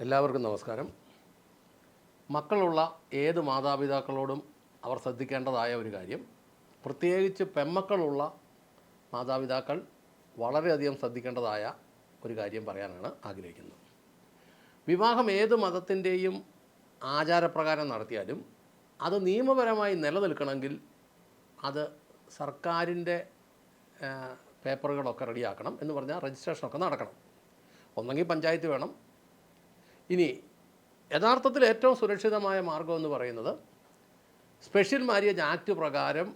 എല്ലാവർക്കും നമസ്കാരം. മക്കളുള്ള ഏത് മാതാപിതാക്കളോടും അവർ ശ്രദ്ധിക്കേണ്ടതായ ഒരു കാര്യം, പ്രത്യേകിച്ച് പെൺമക്കളുള്ള മാതാപിതാക്കൾ വളരെയധികം ശ്രദ്ധിക്കേണ്ടതായ ഒരു കാര്യം പറയാനാണ് ആഗ്രഹിക്കുന്നത്. വിവാഹം ഏത് മതത്തിൻ്റെയും ആചാരപ്രകാരം നടത്തിയാലും അത് നിയമപരമായി നിലനിൽക്കണമെങ്കിൽ അത് സർക്കാരിൻ്റെ പേപ്പറുകളൊക്കെ റെഡിയാക്കണം. എന്ന് പറഞ്ഞാൽ രജിസ്ട്രേഷനൊക്കെ നടക്കണം. ഒന്നെങ്കിൽ പഞ്ചായത്ത് വേണം. ഇനി യഥാർത്ഥത്തിൽ ഏറ്റവും സുരക്ഷിതമായ മാർഗം എന്ന് പറയുന്നത് സ്പെഷ്യൽ മാരേജ് ആക്ട് പ്രകാരം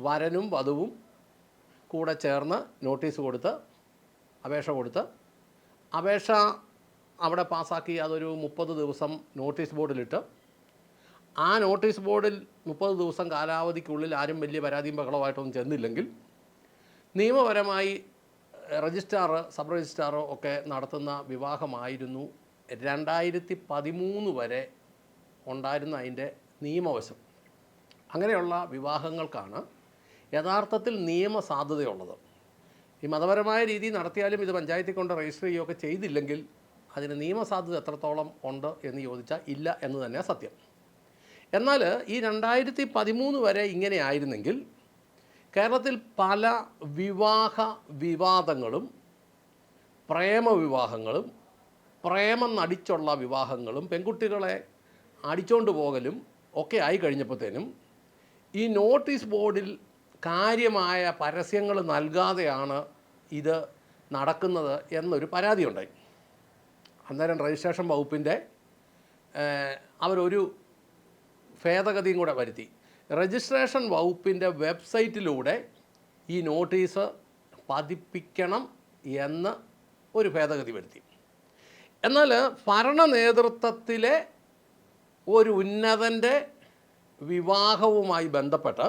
വരനും വധുവും കൂടെ ചേർന്ന് നോട്ടീസ് കൊടുത്ത് അപേക്ഷ അവിടെ പാസ്സാക്കി അതൊരു 30 ദിവസം നോട്ടീസ് ബോർഡിലിട്ട് ആ നോട്ടീസ് ബോർഡിൽ 30 ദിവസം കാലാവധിക്കുള്ളിൽ ആരും വലിയ പരാതിയും ബഹളമായിട്ടൊന്നും ചെന്നില്ലെങ്കിൽ നിയമപരമായി രജിസ്ട്രാർ സബ് രജിസ്ട്രാറോ ഒക്കെ നടത്തുന്ന വിവാഹമായിരുന്നു 2013 വരെ ഉണ്ടായിരുന്ന അതിൻ്റെ നിയമവശം. അങ്ങനെയുള്ള വിവാഹങ്ങൾക്കാണ് യഥാർത്ഥത്തിൽ നിയമസാധുതയുള്ളത്. ഈ മതപരമായ രീതി നടത്തിയാലും ഇത് പഞ്ചായത്തിൽ കൊണ്ട് രജിസ്റ്റർ ചെയ്യുകയൊക്കെ ചെയ്തില്ലെങ്കിൽ അതിന് നിയമസാധുത എത്രത്തോളം ഉണ്ട് എന്ന് ചോദിച്ചാൽ ഇല്ല എന്ന് തന്നെയാണ് സത്യം. എന്നാൽ ഈ 2013 വരെ ഇങ്ങനെ ആയിരുന്നെങ്കിൽ കേരളത്തിൽ പല വിവാഹ വിവാദങ്ങളും പ്രേമവിവാഹങ്ങളും പ്രേമം നടിച്ചുള്ള വിവാഹങ്ങളും പെൺകുട്ടികളെ അടിച്ചുകൊണ്ട് പോകലും ഒക്കെ ആയി കഴിഞ്ഞപ്പോഴത്തേനും ഈ നോട്ടീസ് ബോർഡിൽ കാര്യമായ പരസ്യങ്ങൾ നൽകാതെയാണ് ഇത് നടക്കുന്നത് എന്നൊരു പരാതിയുണ്ടായി. അന്നേരം രജിസ്ട്രേഷൻ വകുപ്പിൻ്റെ അവരൊരു ഭേദഗതിയും കൂടെ വരുത്തി. രജിസ്ട്രേഷൻ വകുപ്പിൻ്റെ വെബ്സൈറ്റിലൂടെ ഈ നോട്ടീസ് പതിപ്പിക്കണം എന്ന് ഒരു ഭേദഗതി വരുത്തി. എന്നാൽ ഭരണ നേതൃത്വത്തിലെ ഒരു ഉന്നതൻ്റെ വിവാഹവുമായി ബന്ധപ്പെട്ട്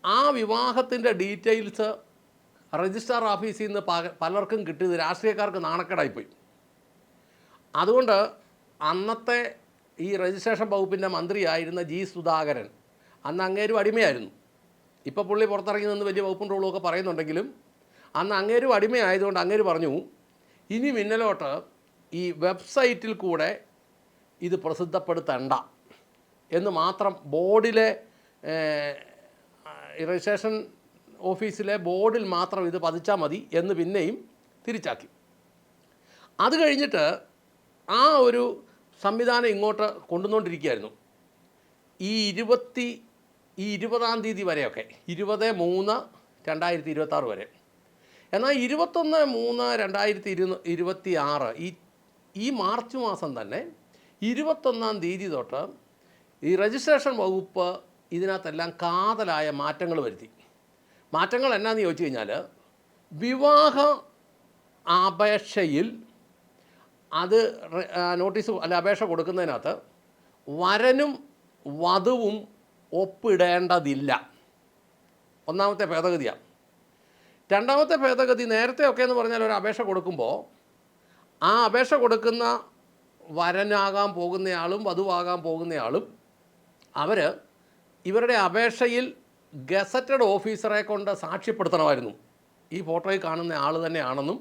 ആ വിവാഹത്തിൻ്റെ ഡീറ്റെയിൽസ് രജിസ്ട്രാർ ഓഫീസിൽ നിന്ന് പലർക്കും കിട്ടിയത് രാഷ്ട്രീയക്കാർക്ക് നാണക്കേടായിപ്പോയി. അതുകൊണ്ട് അന്നത്തെ ഈ രജിസ്ട്രേഷൻ വകുപ്പിൻ്റെ മന്ത്രിയായിരുന്ന ജി സുധാകരൻ, അന്ന് അങ്ങേരും അടിമയായിരുന്നു. ഇപ്പോൾ പുള്ളി പുറത്തിറങ്ങി നിന്ന് വലിയ വകുപ്പും റൂളുമൊക്കെ പറയുന്നുണ്ടെങ്കിലും അന്ന് അങ്ങേരും അടിമയായതുകൊണ്ട് അങ്ങേര് പറഞ്ഞു, ഇനി മുന്നിലോട്ട് ഈ വെബ്സൈറ്റിൽ കൂടെ ഇത് പ്രസിദ്ധപ്പെടുത്തണ്ട എന്ന് മാത്രം ബോർഡിലെ രജിസ്ട്രേഷൻ ഓഫീസിലെ ബോർഡിൽ മാത്രം ഇത് പതിച്ചാൽ മതി എന്ന് പിന്നെയും തിരിച്ചാക്കി. അത് കഴിഞ്ഞിട്ട് ആ ഒരു സംവിധാനം ഇങ്ങോട്ട് കൊണ്ടുവന്നുകൊണ്ടിരിക്കുകയായിരുന്നു. ഈ 20-ാം തീയതി വരെയൊക്കെ 20-3-2026 വരെ. എന്നാൽ 21-3-2026 ഈ മാർച്ച് മാസം തന്നെ 21-ാം തീയതി തൊട്ട് ഈ രജിസ്ട്രേഷൻ വകുപ്പ് ഇതിനകത്തെല്ലാം കാതലായ മാറ്റങ്ങൾ വരുത്തി. മാറ്റങ്ങൾ എന്നാന്ന് ചോദിച്ചു കഴിഞ്ഞാൽ, വിവാഹ അപേക്ഷയിൽ അത് നോട്ടീസ് അപേക്ഷ കൊടുക്കുന്നതിനകത്ത് വരനും വധുവും ഒപ്പിടേണ്ടതില്ല. ഒന്നാമത്തെ ഭേദഗതിയാണ്. രണ്ടാമത്തെ ഭേദഗതി, നേരത്തെയൊക്കെ എന്ന് പറഞ്ഞാൽ ഒരു അപേക്ഷ കൊടുക്കുമ്പോൾ ആ അപേക്ഷ കൊടുക്കുന്ന വരനാകാൻ പോകുന്നയാളും വധുവാകാൻ പോകുന്നയാളും ഇവരുടെ അപേക്ഷയിൽ ഗസറ്റഡ് ഓഫീസറെ കൊണ്ട് സാക്ഷ്യപ്പെടുത്തണമായിരുന്നു ഈ ഫോട്ടോയിൽ കാണുന്ന ആൾ തന്നെയാണെന്നും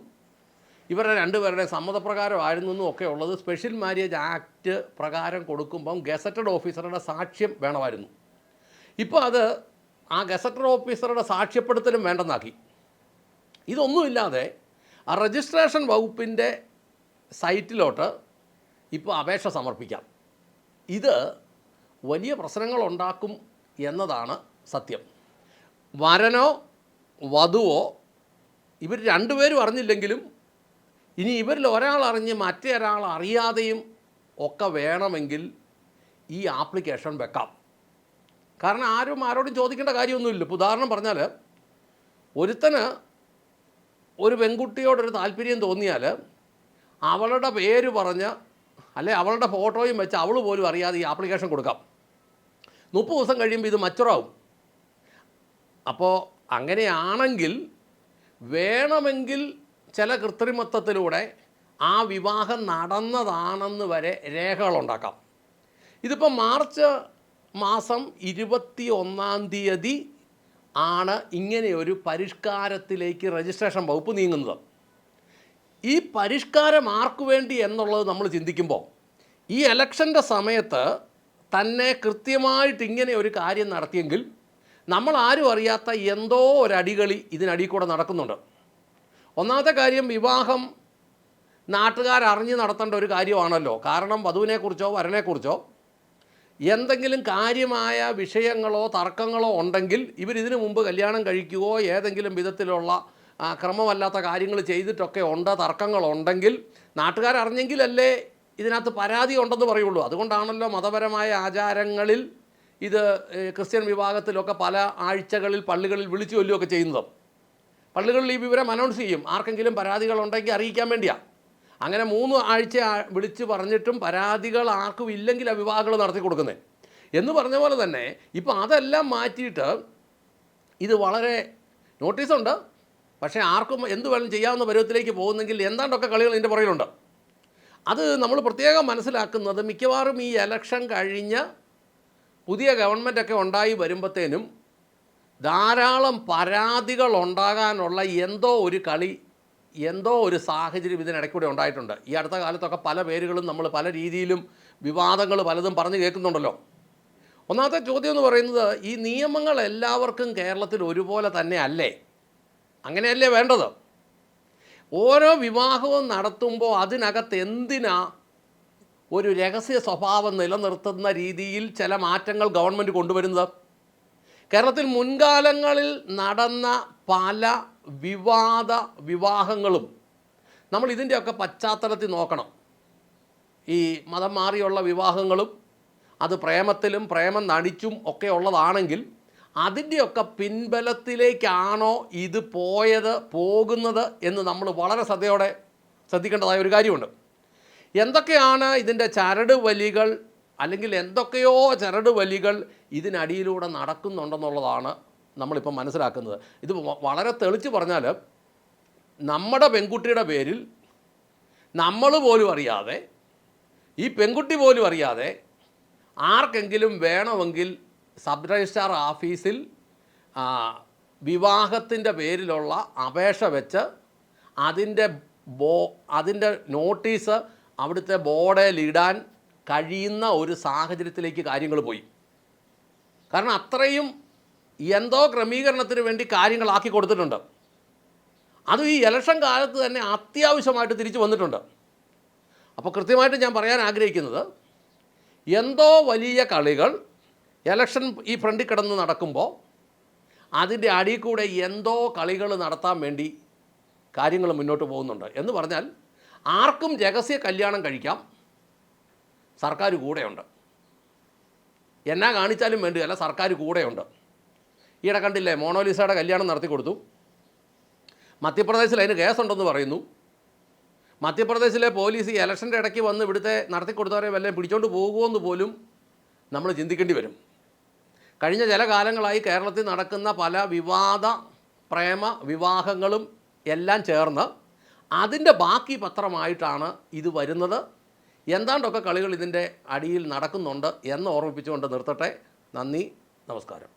ഇവരുടെ രണ്ടുപേരുടെ സമ്മതപ്രകാരമായിരുന്നു എന്നും ഒക്കെ ഉള്ളത് സ്പെഷ്യൽ മാരേജ് ആക്ട് പ്രകാരം കൊടുക്കുമ്പം ഗസറ്റഡ് ഓഫീസറുടെ സാക്ഷ്യം വേണമായിരുന്നു. ഇപ്പോൾ അത് ആ ഗസറ്റഡ് ഓഫീസറുടെ സാക്ഷ്യപ്പെടുത്തലും വേണ്ടെന്നാക്കി. ഇതൊന്നുമില്ലാതെ ആ രജിസ്ട്രേഷൻ വകുപ്പിൻ്റെ സൈറ്റിലോട്ട് ഇപ്പോൾ അപേക്ഷ സമർപ്പിക്കാം. ഇത് വലിയ പ്രശ്നങ്ങളുണ്ടാക്കും എന്നതാണ് സത്യം. വരനോ വധുവോ ഇവർ രണ്ടുപേരും അറിഞ്ഞില്ലെങ്കിലും ഇനി ഇവരിൽ ഒരാൾ അറിഞ്ഞ് മറ്റേ ഒരാൾ അറിയാതെയും ഒക്കെ വേണമെങ്കിൽ ഈ ആപ്ലിക്കേഷൻ വെക്കാം. കാരണം ആരോടും ചോദിക്കേണ്ട കാര്യമൊന്നുമില്ല. ഇപ്പോൾ ഉദാഹരണം പറഞ്ഞാൽ, ഒരുത്തന് ഒരു പെൺകുട്ടിയോടൊരു താല്പര്യം തോന്നിയാൽ അവളുടെ പേര് പറഞ്ഞ് അല്ലെ അവളുടെ ഫോട്ടോയും വെച്ച് അവൾ പോലും അറിയാതെ ഈ ആപ്ലിക്കേഷൻ കൊടുക്കാം. 30 ദിവസം കഴിയുമ്പോൾ ഇത് മച്ചുറാവും. അപ്പോൾ അങ്ങനെയാണെങ്കിൽ വേണമെങ്കിൽ ചില കൃത്രിമത്വത്തിലൂടെ ആ വിവാഹം നടന്നതാണെന്ന് വരെ രേഖകളുണ്ടാക്കാം. ഇതിപ്പോൾ മാർച്ച് മാസം 21-ാം തീയതി ആണ് ഇങ്ങനെയൊരു പരിഷ്കാരത്തിലേക്ക് രജിസ്ട്രേഷൻ വകുപ്പ് നീങ്ങുന്നത്. ഈ പരിഷ്കാരം ആർക്കു വേണ്ടി എന്നുള്ളത് നമ്മൾ ചിന്തിക്കുമ്പോൾ ഈ ഇലക്ഷൻ്റെ സമയത്ത് തന്നെ കൃത്യമായിട്ട് ഇങ്ങനെ ഒരു കാര്യം നടത്തിയെങ്കിൽ നമ്മൾ ആരും അറിയാത്ത എന്തോ ഒരടികളി ഇതിനടിയിൽ കൂടെ നടക്കുന്നുണ്ട്. ഒന്നാമത്തെ കാര്യം, വിവാഹം നാട്ടുകാരറിഞ്ഞ് നടത്തേണ്ട ഒരു കാര്യമാണല്ലോ. കാരണം വധുവിനെക്കുറിച്ചോ വരനെക്കുറിച്ചോ എന്തെങ്കിലും കാര്യമായ വിഷയങ്ങളോ തർക്കങ്ങളോ ഉണ്ടെങ്കിൽ ഇവരിതിനു മുമ്പ് കല്യാണം കഴിക്കുകയോ ഏതെങ്കിലും വിധത്തിലുള്ള ക്രമമല്ലാത്ത കാര്യങ്ങൾ ചെയ്തിട്ടൊക്കെ ഉണ്ട്, തർക്കങ്ങളുണ്ടെങ്കിൽ നാട്ടുകാരറിഞ്ഞെങ്കിലല്ലേ ഇതിനകത്ത് പരാതി ഉണ്ടെന്ന് പറയുള്ളൂ. അതുകൊണ്ടാണല്ലോ മതപരമായ ആചാരങ്ങളിൽ ഇത് ക്രിസ്ത്യൻ വിഭാഗത്തിലൊക്കെ പല ആഴ്ചകളിൽ പള്ളികളിൽ വിളിച്ചു ചൊല്ലുകയൊക്കെ ചെയ്യുന്നത്. പള്ളികളിൽ ഈ വിവരം അനൗൺസ് ചെയ്യും, ആർക്കെങ്കിലും പരാതികളുണ്ടെങ്കിൽ അറിയിക്കാൻ വേണ്ടിയാണ്. അങ്ങനെ 3 ആഴ്ച വിളിച്ച് പറഞ്ഞിട്ടും പരാതികൾ ആർക്കും ഇല്ലെങ്കിൽ ആ വിവാഹങ്ങൾ നടത്തി കൊടുക്കുന്നത് എന്ന് പറഞ്ഞ പോലെ തന്നെ ഇപ്പോൾ അതെല്ലാം മാറ്റിയിട്ട് ഇത് വളരെ നോട്ടീസുണ്ട്, പക്ഷേ ആർക്കും എന്ത് വേണം ചെയ്യാവുന്ന പരുവത്തിലേക്ക് പോകുന്നെങ്കിൽ എന്താണ്ടൊക്കെ കളികൾ ഇതിൻ്റെ പുറകിലുണ്ട്. അത് നമ്മൾ പ്രത്യേകം മനസ്സിലാക്കുന്നത് മിക്കവാറും ഈ ഇലക്ഷൻ കഴിഞ്ഞ് പുതിയ ഗവൺമെൻറ്റൊക്കെ ഉണ്ടായി വരുമ്പോഴത്തേനും ധാരാളം പരാതികൾ ഉണ്ടാകാനുള്ള എന്തോ ഒരു കളി, എന്തോ ഒരു സാഹചര്യം ഇതിനിടയ്ക്കൂടെ ഉണ്ടായിട്ടുണ്ട്. ഈ അടുത്ത കാലത്തൊക്കെ പല പേരുകളും നമ്മൾ പല രീതിയിലും വിവാദങ്ങൾ പലതും പറഞ്ഞു കേൾക്കുന്നുണ്ടല്ലോ. ഒന്നാമത്തെ ചോദ്യം എന്ന് പറയുന്നത്, ഈ നിയമങ്ങൾ എല്ലാവർക്കും കേരളത്തിൽ ഒരുപോലെ തന്നെ അല്ലേ? അങ്ങനെയല്ലേ വേണ്ടത്? ഓരോ വിവാഹവും നടത്തുമ്പോൾ അതിനകത്ത് എന്തിനാ ഒരു രഹസ്യ സ്വഭാവം നിലനിർത്തുന്ന രീതിയിൽ ചില മാറ്റങ്ങൾ ഗവൺമെൻറ് കൊണ്ടുവരുന്നത്? കേരളത്തിൽ മുൻകാലങ്ങളിൽ നടന്ന പല വിവാഹങ്ങളും നമ്മൾ ഇതിൻ്റെയൊക്കെ പശ്ചാത്തലത്തിൽ നോക്കണം. ഈ മതം മാറിയുള്ള വിവാഹങ്ങളും അത് പ്രേമത്തിലും പ്രേമം നടിച്ചും ഒക്കെ ഉള്ളതാണെങ്കിൽ അതിൻ്റെയൊക്കെ പിൻബലത്തിലേക്കാണോ ഇത് പോകുന്നത് എന്ന് നമ്മൾ വളരെ ശ്രദ്ധിക്കേണ്ടതായ ഒരു കാര്യമുണ്ട്. എന്തൊക്കെയാണ് ഇതിൻ്റെ ചരട് വലികൾ, അല്ലെങ്കിൽ എന്തൊക്കെയോ ചരട് വലികൾ ഇതിനടിയിലൂടെ നടക്കുന്നുണ്ടെന്നുള്ളതാണ് നമ്മളിപ്പോൾ മനസ്സിലാക്കുന്നത്. ഇത് വളരെ തെളിച്ച് പറഞ്ഞാൽ, നമ്മുടെ പെൺകുട്ടിയുടെ പേരിൽ നമ്മൾ പോലും അറിയാതെ, ഈ പെൺകുട്ടി പോലും അറിയാതെ ആർക്കെങ്കിലും വേണമെങ്കിൽ സബ് രജിസ്ട്രാർ ഓഫീസിൽ വിവാഹത്തിൻ്റെ പേരിലുള്ള അപേക്ഷ വെച്ച് അതിൻ്റെ നോട്ടീസ് അവിടുത്തെ ബോർഡിലിടാൻ കഴിയുന്ന ഒരു സാഹചര്യത്തിലേക്ക് കാര്യങ്ങൾ പോയി. കാരണം അത്രയും എന്തോ ക്രമീകരണത്തിന് വേണ്ടി കാര്യങ്ങളാക്കി കൊടുത്തിട്ടുണ്ട്. അതും ഈ ഇലക്ഷൻ കാലത്ത് തന്നെ അത്യാവശ്യമായിട്ട് തിരിച്ചു വന്നിട്ടുണ്ട്. അപ്പോൾ കൃത്യമായിട്ട് ഞാൻ പറയാൻ ആഗ്രഹിക്കുന്നത്, എന്തോ വലിയ കളികൾ ഇലക്ഷൻ ഈ ഫ്രണ്ടിൽ കിടന്ന് നടക്കുമ്പോൾ അതിൻ്റെ അടിയിൽ കൂടെ എന്തോ കളികൾ നടത്താൻ വേണ്ടി കാര്യങ്ങൾ മുന്നോട്ട് പോകുന്നുണ്ട്. എന്ന് പറഞ്ഞാൽ ആർക്കും രഹസ്യ കല്യാണം കഴിക്കാം, സർക്കാർ കൂടെയുണ്ട്. എന്നാ കാണിച്ചാലും വേണ്ടിയല്ല, സർക്കാർ കൂടെയുണ്ട്. ഈയിടെ കണ്ടില്ലേ, മോണോലിസയുടെ കല്യാണം നടത്തി കൊടുത്തു. മധ്യപ്രദേശിൽ അതിന് കേസുണ്ടെന്ന് പറയുന്നു. മധ്യപ്രദേശിലെ പോലീസ് ഈ ഇലക്ഷൻ്റെ ഇടയ്ക്ക് വന്ന് ഇവിടുത്തെ നടത്തി കൊടുത്തവരെ വല്ലതും പിടിച്ചോണ്ട് പോകുമെന്ന് പോലും നമ്മൾ ചിന്തിക്കേണ്ടി വരും. കഴിഞ്ഞ ചില കാലങ്ങളായി കേരളത്തിൽ നടക്കുന്ന പല പ്രേമ വിവാഹങ്ങളും എല്ലാം ചേർന്ന് അതിൻ്റെ ബാക്കി പത്രമായിട്ടാണ് ഇത് വരുന്നത്. എന്താണ്ടൊക്കെ കളികൾ ഇതിൻ്റെ അടിയിൽ നടക്കുന്നുണ്ട് എന്ന് ഓർമ്മിപ്പിച്ചുകൊണ്ട് നിർത്തട്ടെ. നന്ദി, നമസ്കാരം.